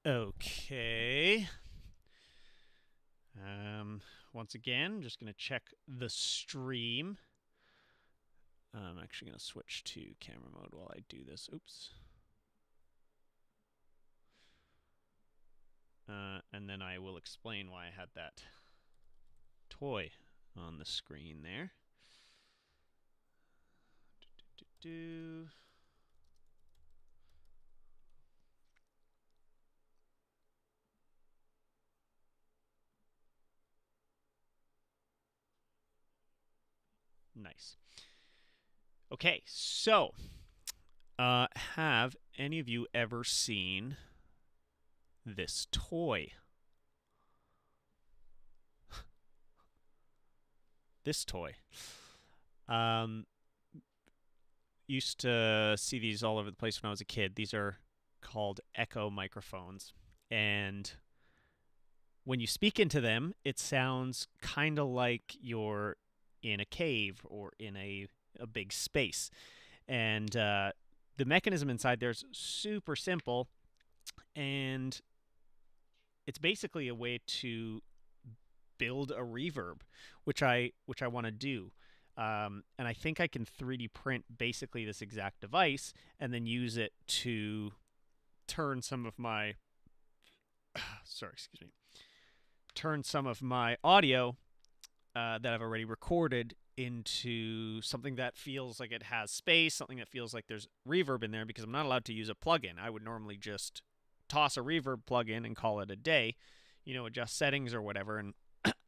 Okay. Once again, just going to check the stream. I'm actually going to switch to camera mode while I do this. Oops. And then I will explain why I had that toy on the screen there. Nice. Okay, so have any of you ever seen this toy? This toy. Um, used to see these all over the place when I was a kid. These are called echo microphones. And when you speak into them, it sounds kind of like you're in a cave or in a big space. And the mechanism inside there is super simple. And it's basically a way to build a reverb, which I want to do. And I think I can 3D print basically this exact device and then use it to turn some of my turn some of my audio that I've already recorded into something that feels like it has space, something that feels like there's reverb in there, because I'm not allowed to use a plugin. I would normally just toss a reverb plugin and call it a day, adjust settings or whatever, and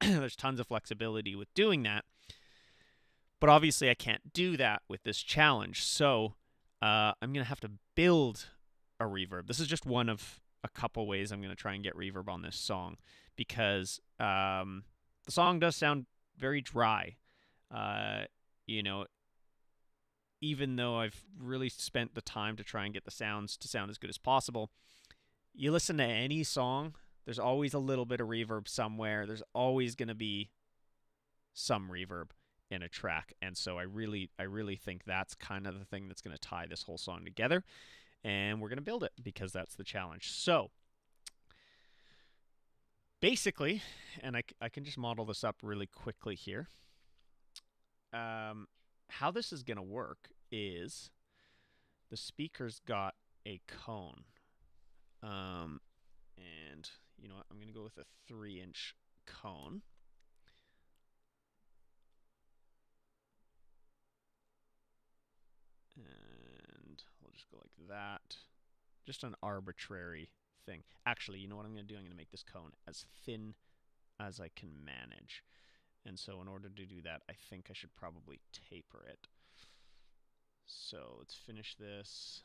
there's tons of flexibility with doing that. But obviously I can't do that with this challenge, so I'm going to have to build a reverb. This is just one of a couple ways I'm going to try and get reverb on this song, because the song does sound very dry. You know, even though I've really spent the time to try and get the sounds to sound as good as possible, you listen to any song, there's always a little bit of reverb somewhere. There's always going to be some reverb in a track, and so I really think that's kind of the thing that's going to tie this whole song together, and we're going to build it because that's the challenge. So basically, and I can just model this up really quickly here. How this is going to work is the speaker's got a cone. And you know what? I'm going to go with a 3-inch cone. And we'll just go like that. Just an arbitrary thing. Actually, you know what I'm going to do? I'm going to make this cone as thin as I can manage. And so in order to do that, I think I should probably taper it. So let's finish this.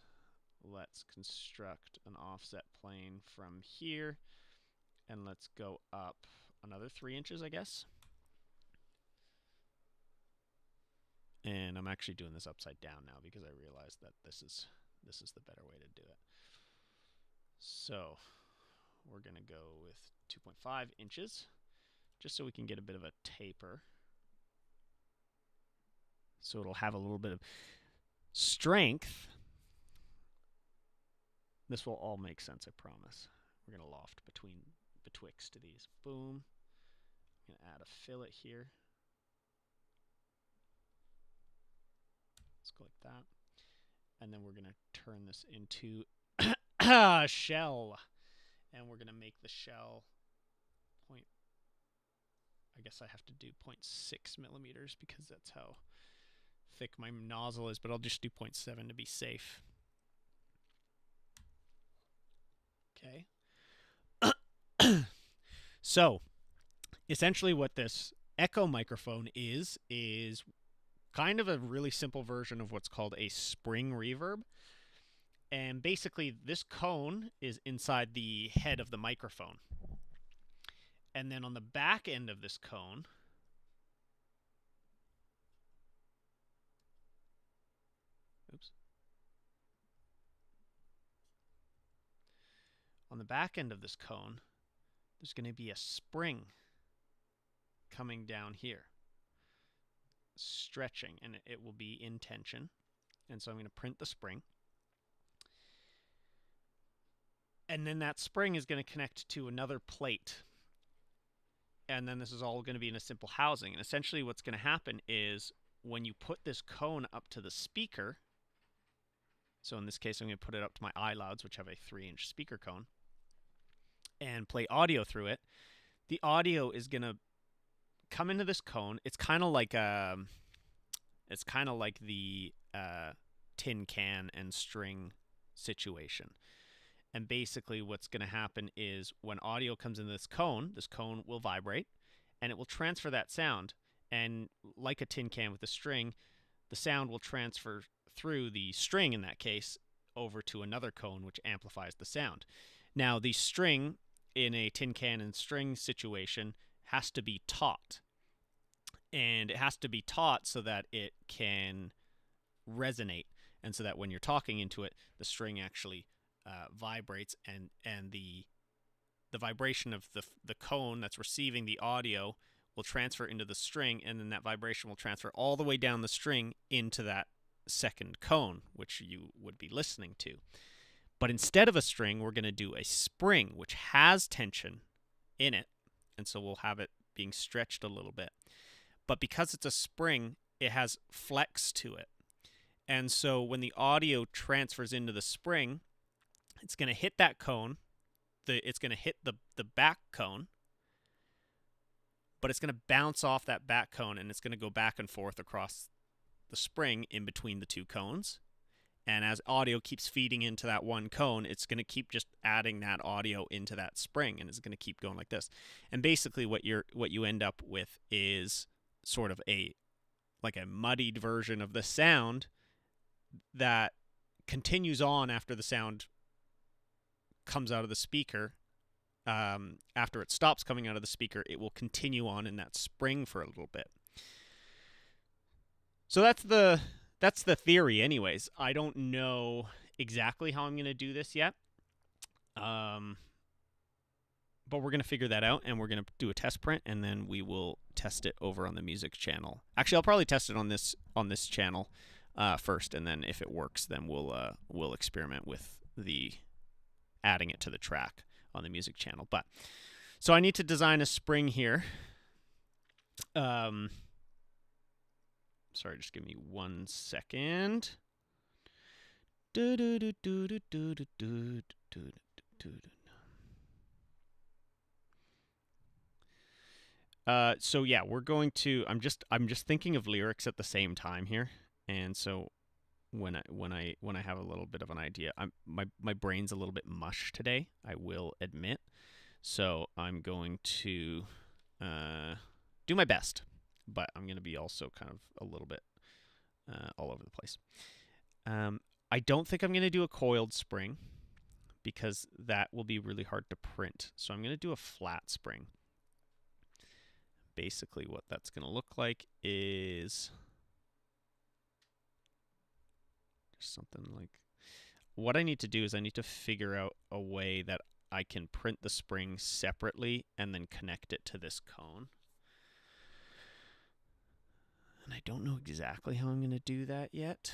Let's construct an offset plane from here. And let's go up another 3 inches, I guess. And I'm actually doing this upside down now because I realized that this is the better way to do it. So we're going to go with 2.5 inches just so we can get a bit of a taper. So it'll have a little bit of strength. This will all make sense, I promise. We're going to loft betwixt these. Boom. I'm going to add a fillet here. Let's go like that. And then we're going to turn this into a shell. And we're going to make the shell point. I guess I have to do 0.6 millimeters because that's how thick my nozzle is, but I'll just do 0.7 to be safe. Okay. So, essentially what this echo microphone is kind of a really simple version of what's called a spring reverb. And basically, this cone is inside the head of the microphone. And then on the back end of this cone, on the back end of this cone, there's going to be a spring coming down here, stretching, and it will be in tension. And so I'm going to print the spring. And then that spring is going to connect to another plate. And then this is all going to be in a simple housing. And essentially what's going to happen is when you put this cone up to the speaker, so in this case I'm going to put it up to my iLouds, which have a 3-inch speaker cone, and play audio through it, the audio is going to come into this cone. It's kind of like the tin can and string situation. And basically what's going to happen is when audio comes into this cone will vibrate and it will transfer that sound. And like a tin can with a string, the sound will transfer through the string in that case over to another cone, which amplifies the sound. Now, the string in a tin can and string situation has to be taut. And it has to be taut so that it can resonate. And so that when you're talking into it, the string actually vibrates, and the vibration of the cone that's receiving the audio will transfer into the string, and then that vibration will transfer all the way down the string into that second cone, which you would be listening to. But instead of a string, we're going to do a spring, which has tension in it, and so we'll have it being stretched a little bit. But because it's a spring, it has flex to it. And so when the audio transfers into the spring, it's going to hit that cone. It's going to hit the back cone, but it's going to bounce off that back cone, and it's going to go back and forth across the spring in between the two cones. And as audio keeps feeding into that one cone, it's going to keep just adding that audio into that spring, and it's going to keep going like this. And basically what you end up with is sort of a muddied version of the sound that continues on after the sound comes out of the speaker. After it stops coming out of the speaker, it will continue on in that spring for a little bit. So that's the theory anyways. I don't know exactly how I'm going to do this yet. But we're going to figure that out, and we're going to do a test print, and then we will test it over on the music channel. Actually, I'll probably test it on this channel first, and then if it works, then we'll experiment with the adding it to the track on the music channel. But so I need to design a spring here. Sorry, just give me 1 second. So yeah, we're going to. I'm just thinking of lyrics at the same time here, and so when I have a little bit of an idea, my brain's a little bit mush today, I will admit. So I'm going to do my best, but I'm going to be also kind of a little bit all over the place. I don't think I'm going to do a coiled spring because that will be really hard to print. So I'm going to do a flat spring. Basically what that's going to look like is something like, what I need to do is I need to figure out a way that I can print the spring separately and then connect it to this cone. And I don't know exactly how I'm going to do that yet.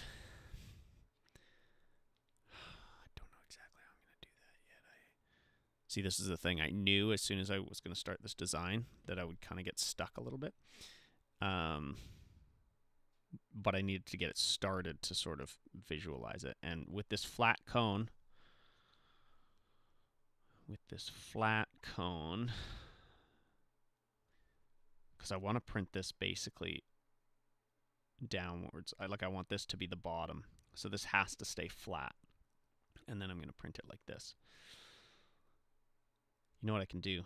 See, this is the thing. I knew as soon as I was going to start this design that I would kind of get stuck a little bit. But I needed to get it started to sort of visualize it. And with this flat cone, because I want to print this basically downwards. I want this to be the bottom. So this has to stay flat. And then I'm going to print it like this. You know what I can do?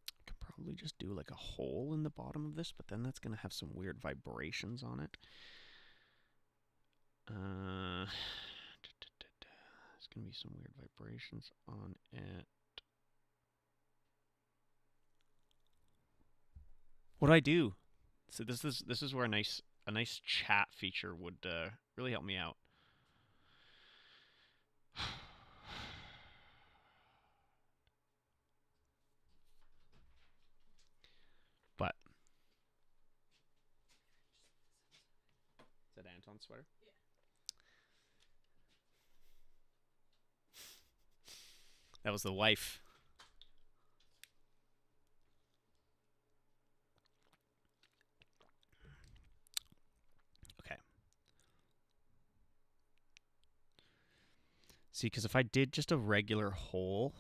I could probably just do like a hole in the bottom of this, but then that's going to have some weird vibrations on it. There's going to be some weird vibrations on it. What do I do? So this is where a nice chat feature would really help me out. marathon sweater. That was the wife. Okay. See, because if I did just a regular hole,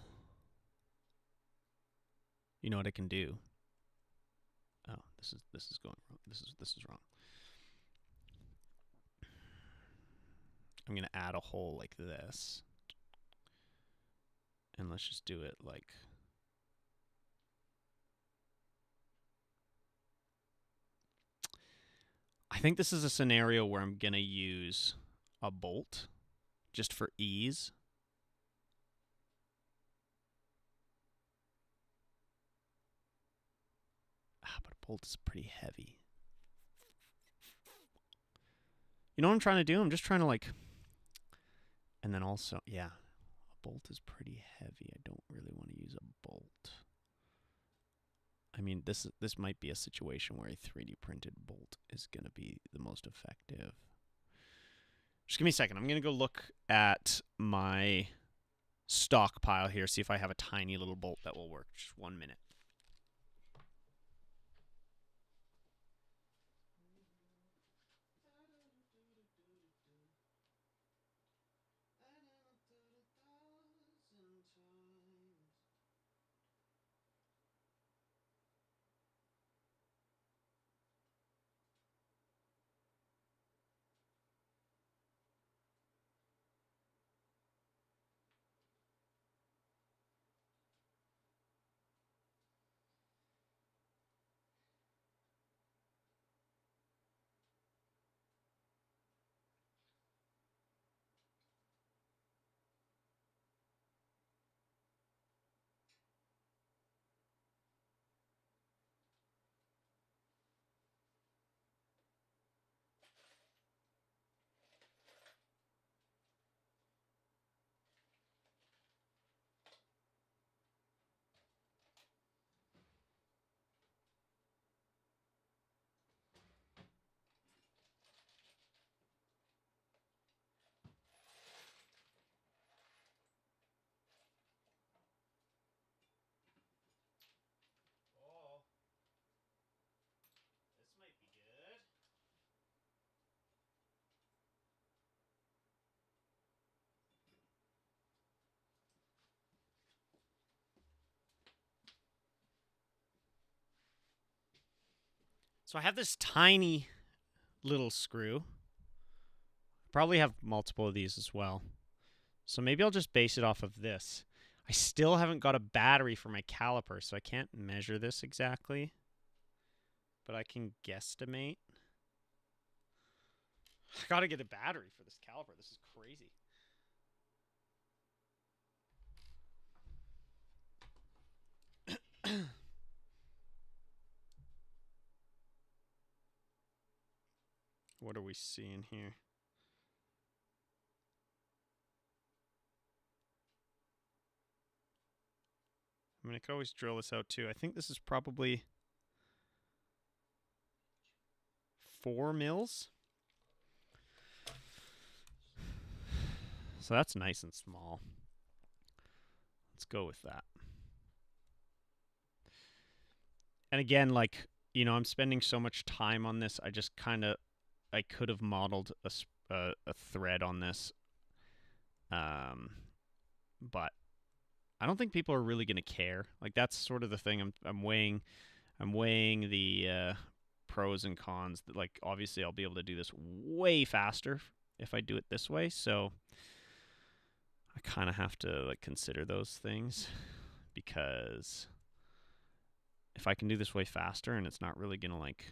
you know what I can do? Oh, this is going wrong. This is wrong. I'm gonna add a hole like this, and let's just do it like. I think this is a scenario where I'm gonna use a bolt just for ease. But a bolt is pretty heavy. You know what I'm trying to do? I'm just trying to like, and then also, yeah, a bolt is pretty heavy. I don't really want to use a bolt. I mean, this might be a situation where a 3D printed bolt is going to be the most effective. Just give me a second. I'm going to go look at my stockpile here, see if I have a tiny little bolt that will work. Just 1 minute. So I have this tiny little screw. Probably have multiple of these as well. So maybe I'll just base it off of this. I still haven't got a battery for my caliper, so I can't measure this exactly. But I can guesstimate. I gotta get a battery for this caliper. This is crazy. What are we seeing here? I mean, I could always drill this out too. I think this is probably 4 mils. So that's nice and small. Let's go with that. And again, like, you know, I'm spending so much time on this. I just kind of, I could have modeled a thread on this. But I don't think people are really going to care. Like, that's sort of the thing. I'm weighing the pros and cons. Like, obviously, I'll be able to do this way faster if I do it this way. So I kind of have to like consider those things, because if I can do this way faster and it's not really going to like,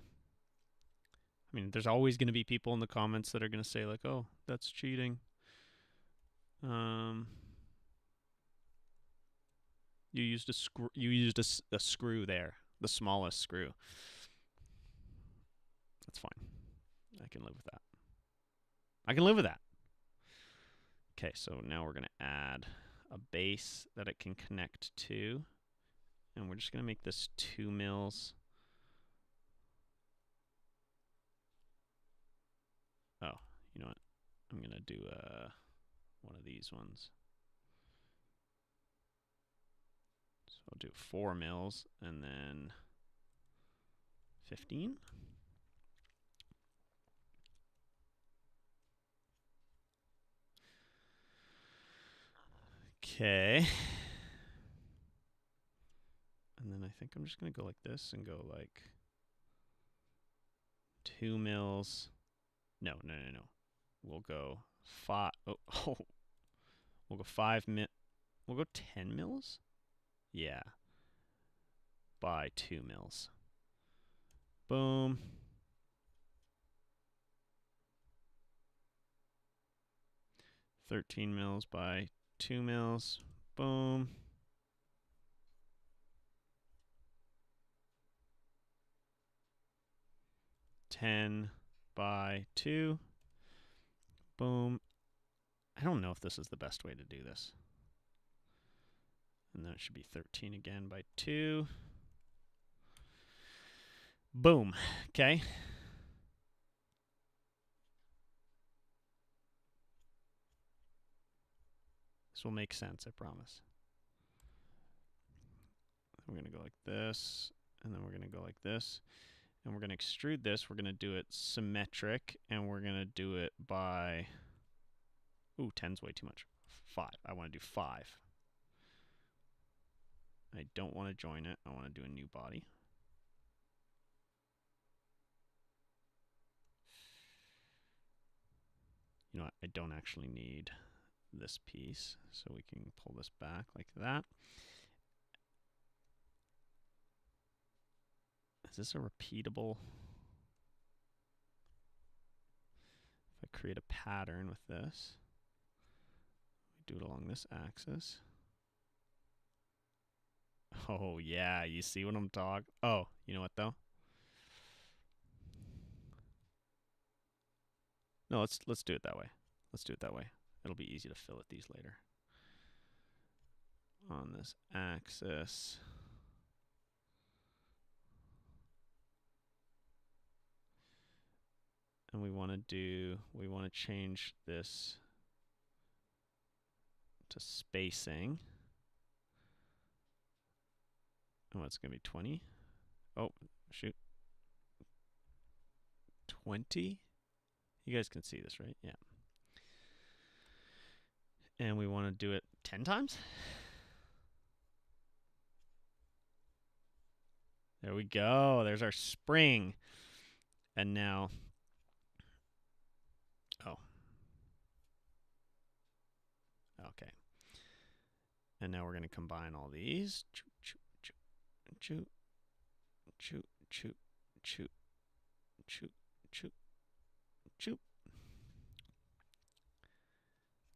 I mean, there's always going to be people in the comments that are going to say like, "Oh, that's cheating." You used a screw. You used a screw there, the smallest screw. That's fine. I can live with that. I can live with that. Okay, so now we're going to add a base that it can connect to. And we're just going to make this 2 mils. Oh, You know what? I'm gonna do one of these ones. So I'll do 4 mils and then 15. Okay. And then I think I'm just going to go like this and go like 2 mils. No. We'll go 5. Oh. We'll go 5 mil. We'll go 10 mils? Yeah. By 2 mils. Boom. $13 mils by 2 mils. Boom. $10 by 2. Boom. I don't know if this is the best way to do this. And then it should be 13 again by 2. Boom. Okay. This will make sense, I promise. We're going to go like this, and then we're going to go like this. And we're going to extrude this. We're going to do it symmetric, and we're going to do it by... Ooh, 10's way too much. 5. I want to do 5. I don't want to join it. I want to do a new body. You know what? I don't actually need this piece, so we can pull this back like that. Is this a repeatable? If I create a pattern with this, we do it along this axis. Oh yeah, you see what I'm talking? Oh, you know what though? No, let's do it that way. Let's do it that way. It'll be easy to fillet these later. On this axis. And we want to change this to spacing. Oh, it's going to be 20. Oh, shoot. 20? You guys can see this, right? Yeah. And we want to do it 10 times? There we go. There's our spring. And now... Oh. Okay. And now we're going to combine all these. Choo, choo, choo, choo, choo, choo, choo, choo, choo.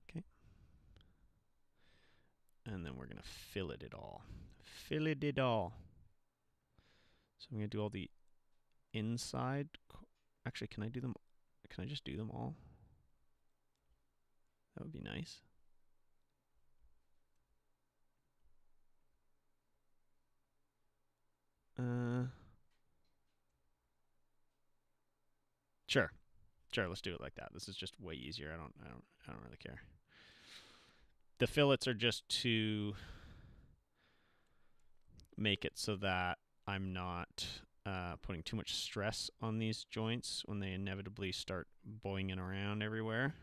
Okay. And then we're going to fillet it all. Fillet it all. So I'm going to do all the inside. Actually, can I do them? Can I just do them all? That would be nice. Sure. Sure, let's do it like that. This is just way easier. I don't really care. The fillets are just to make it so that I'm not putting too much stress on these joints when they inevitably start boinging around everywhere.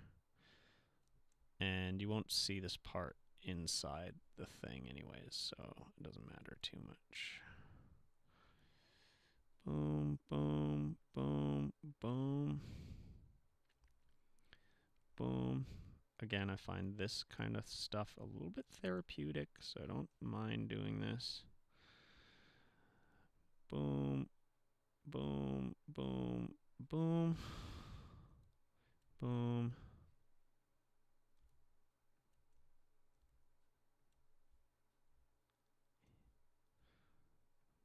And you won't see this part inside the thing anyways, so it doesn't matter too much. Boom, boom, boom, boom. Boom. Again, I find this kind of stuff a little bit therapeutic, so I don't mind doing this. Boom, boom, boom, boom, boom.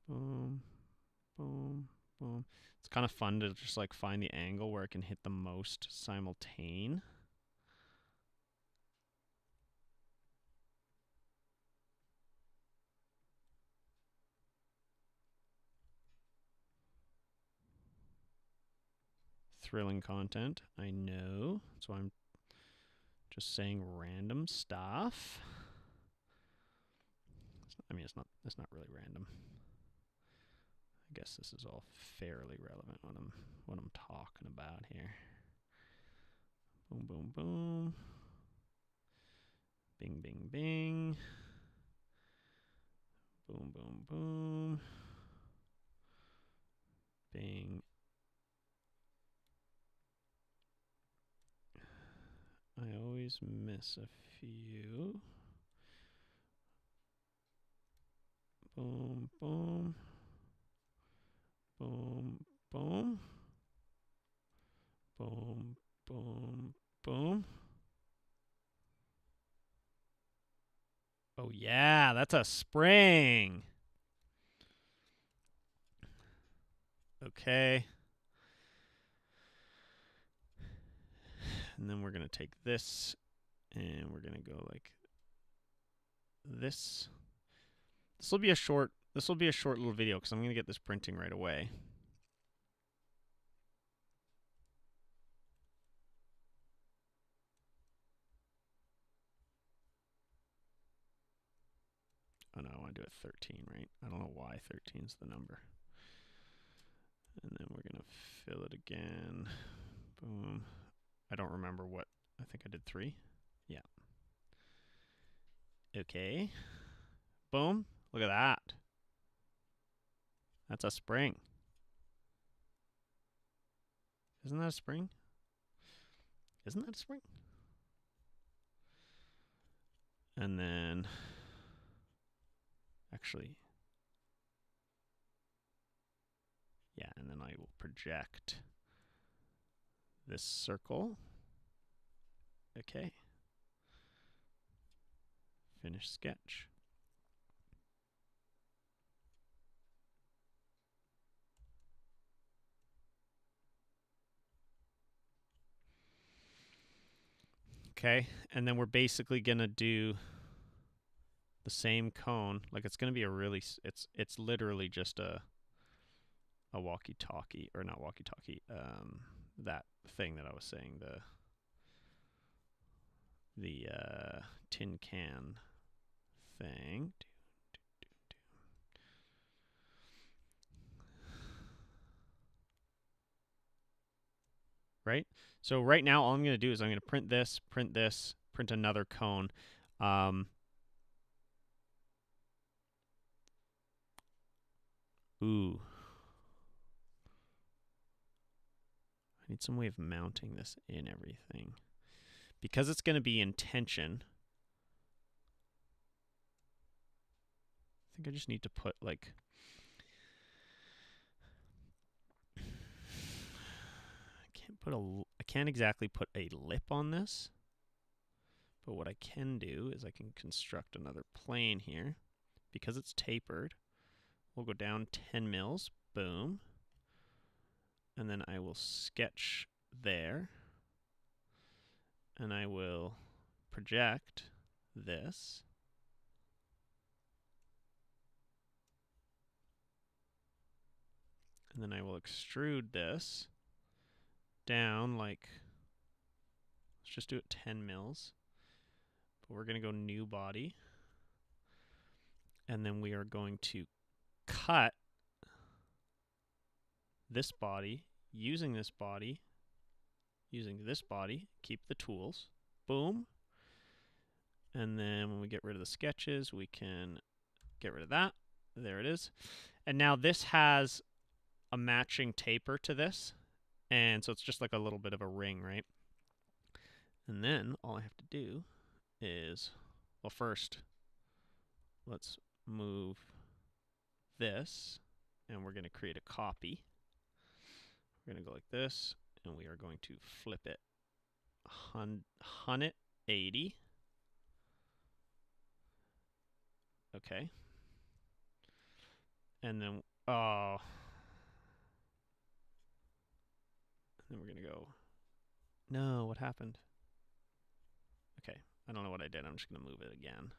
Boom, boom, boom. It's kind of fun to just like find the angle where it can hit the most simultane. thrilling content. I know. So I'm just saying random stuff. I mean, it's not really random. I guess this is all fairly relevant what I'm talking about here. Boom, boom, boom. Bing, bing, bing. Boom, boom, boom. Bing. I always miss a few. Boom, boom. Boom, boom. Boom, boom, boom. Oh yeah, that's a spring. Okay. And then we're going to take this and we're going to go like this. This will be a short little video because I'm going to get this printing right away. Oh no, I want to do it 13, right? I don't know why 13 is the number. And then we're going to fill it again. Boom. I don't remember what. I think I did 3. Yeah. Okay. Boom. Look at that. That's a spring. Isn't that a spring? Isn't that a spring? And then, actually, yeah, and then I will project this circle. Okay. Finish sketch. Okay, and then we're basically gonna do the same cone. Like it's gonna be a really, it's literally just a walkie-talkie, or not walkie-talkie. That thing that I was saying, the tin can thing. Right? So right now, all I'm going to do is I'm going to print this, print another cone. Ooh. I need some way of mounting this in everything. Because it's going to be in tension, I think I just need to put like... I can't exactly put a lip on this. But what I can do is I can construct another plane here. Because it's tapered, we'll go down 10 mils. Boom. And then I will sketch there. And I will project this. And then I will extrude this down like, let's just do it 10 mils. But we're going to go new body. And then we are going to cut this body, using this body, keep the tools. Boom. And then when we get rid of the sketches, we can get rid of that. There it is. And now this has a matching taper to this. And so it's just like a little bit of a ring, right? And then all I have to do is, well, first, let's move this, and we're going to create a copy. We're going to go like this, and we are going to flip it 180. Okay. And then, oh. And then we're going to go, no, what happened? Okay, I don't know what I did. I'm just going to move it again.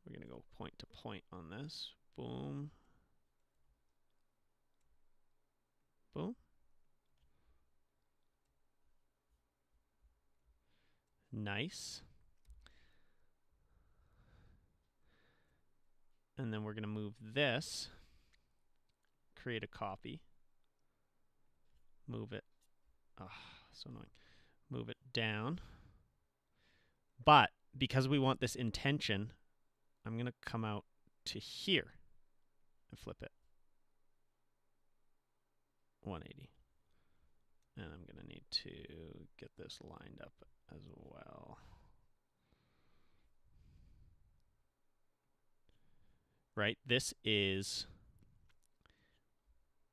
We're going to go point to point on this. Boom. Boom. Nice. And then we're going to move this, create a copy, move it, so annoying, move it down. But because we want this intention, I'm going to come out to here and flip it 180. And I'm going to need to get this lined up as well. Right? This is,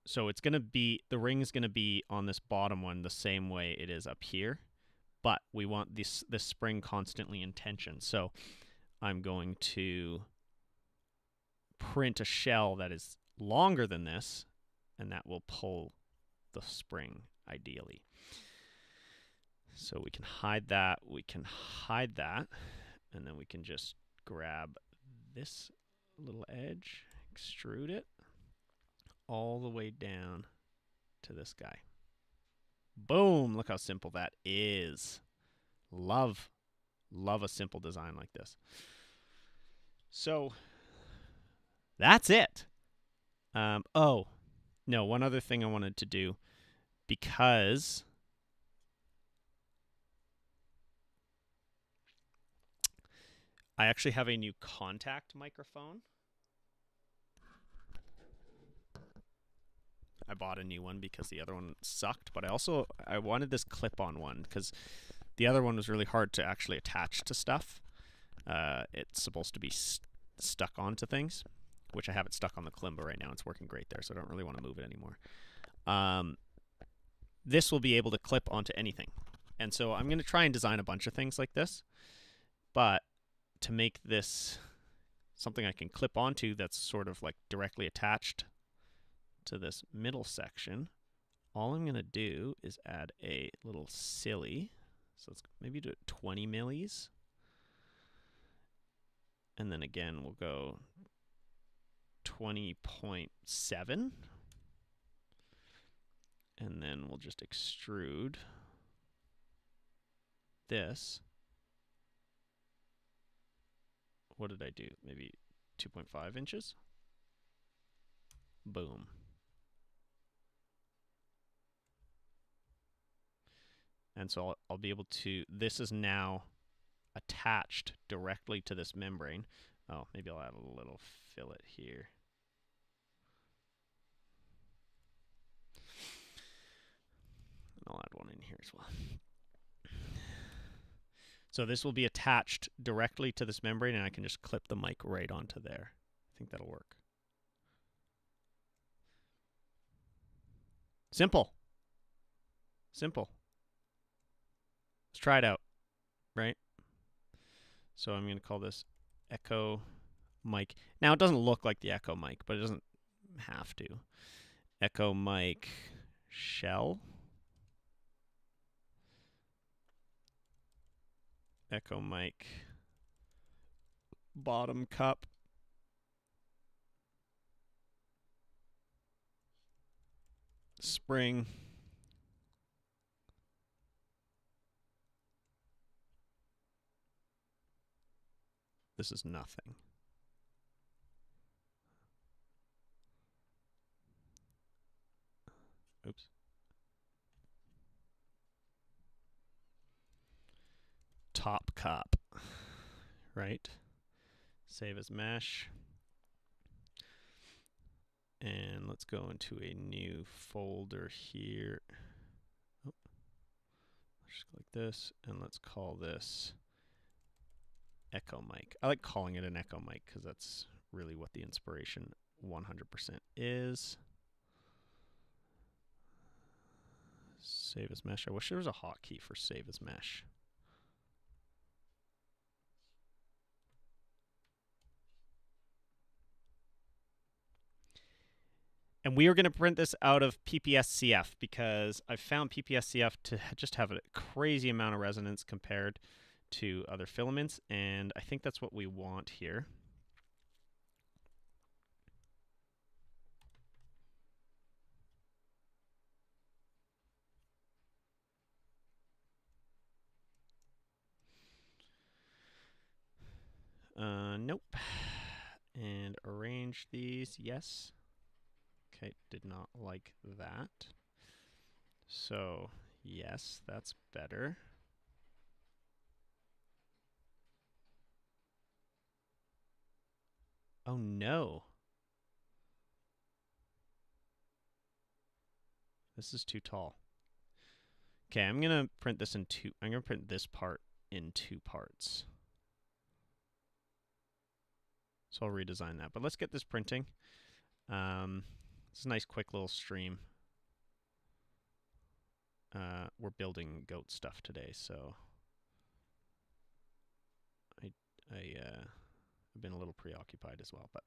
so it's going to be, the ring's going to be on this bottom one the same way it is up here. But we want this spring constantly in tension. So I'm going to print a shell that is longer than this, and that will pull the spring ideally. So we can hide that, and then we can just grab this little edge, extrude it all the way down to this guy. Boom! Look how simple that is. Love a simple design like this. So that's it. Oh, no, one other thing I wanted to do, because I actually have a new contact microphone. I bought a new one because the other one sucked, but I wanted this clip-on one because the other one was really hard to actually attach to stuff. It's supposed to be stuck onto things, which I have it stuck on the kalimba right now. It's working great there, so I don't really want to move it anymore. This will be able to clip onto anything. And so I'm going to try and design a bunch of things like this. But to make this something I can clip onto that's sort of like directly attached to this middle section, all I'm going to do is add a little silly. So let's maybe do it 20 millis. And then again, we'll go 20.7. And then we'll just extrude this. What did I do? Maybe 2.5 inches? Boom. And so I'll be able to, this is now attached directly to this membrane. Oh, maybe I'll add a little fillet here. And I'll add one in here as well. So this will be attached directly to this membrane, and I can just clip the mic right onto there. I think that'll work. Simple. Simple. Let's try it out, right? So I'm going to call this Echo Mic. Now, it doesn't look like the Echo Mic, but it doesn't have to. Echo Mic Shell. Echo Mic Bottom Cup. Spring. This is nothing. Oops. Top cup. Right? Save as mesh. And let's go into a new folder here. Oh. Just click this, and let's call this Echo Mic. I like calling it an Echo Mic because that's really what the inspiration 100% is. Save as mesh. I wish there was a hotkey for save as mesh. And we are going to print this out of PPSCF because I've found PPSCF to just have a crazy amount of resonance compared to other filaments, and I think that's what we want here. Nope. And arrange these. Yes. Okay, did not like that. So, yes, that's better. Oh no. This is too tall. Okay, I'm going to print this in two. I'm going to print this part in 2 parts. So I'll redesign that. But let's get this printing. It's a nice quick little stream. We're building goat stuff today, so I've been a little preoccupied as well, but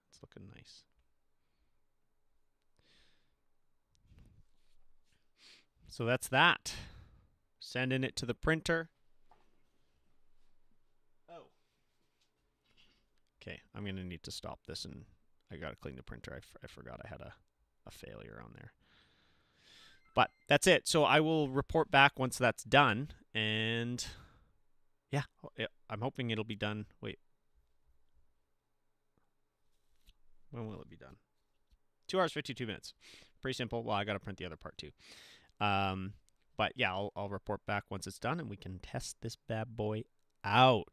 it's looking nice. So that's that. Sending it to the printer. Oh. Okay, I'm going to need to stop this, and I got to clean the printer. I forgot I had a failure on there. But that's it. So I will report back once that's done, and yeah, I'm hoping it'll be done. Wait. When will it be done? 2 hours, 52 minutes. Pretty simple. Well, I got to print the other part too. But yeah, I'll report back once it's done, and we can test this bad boy out.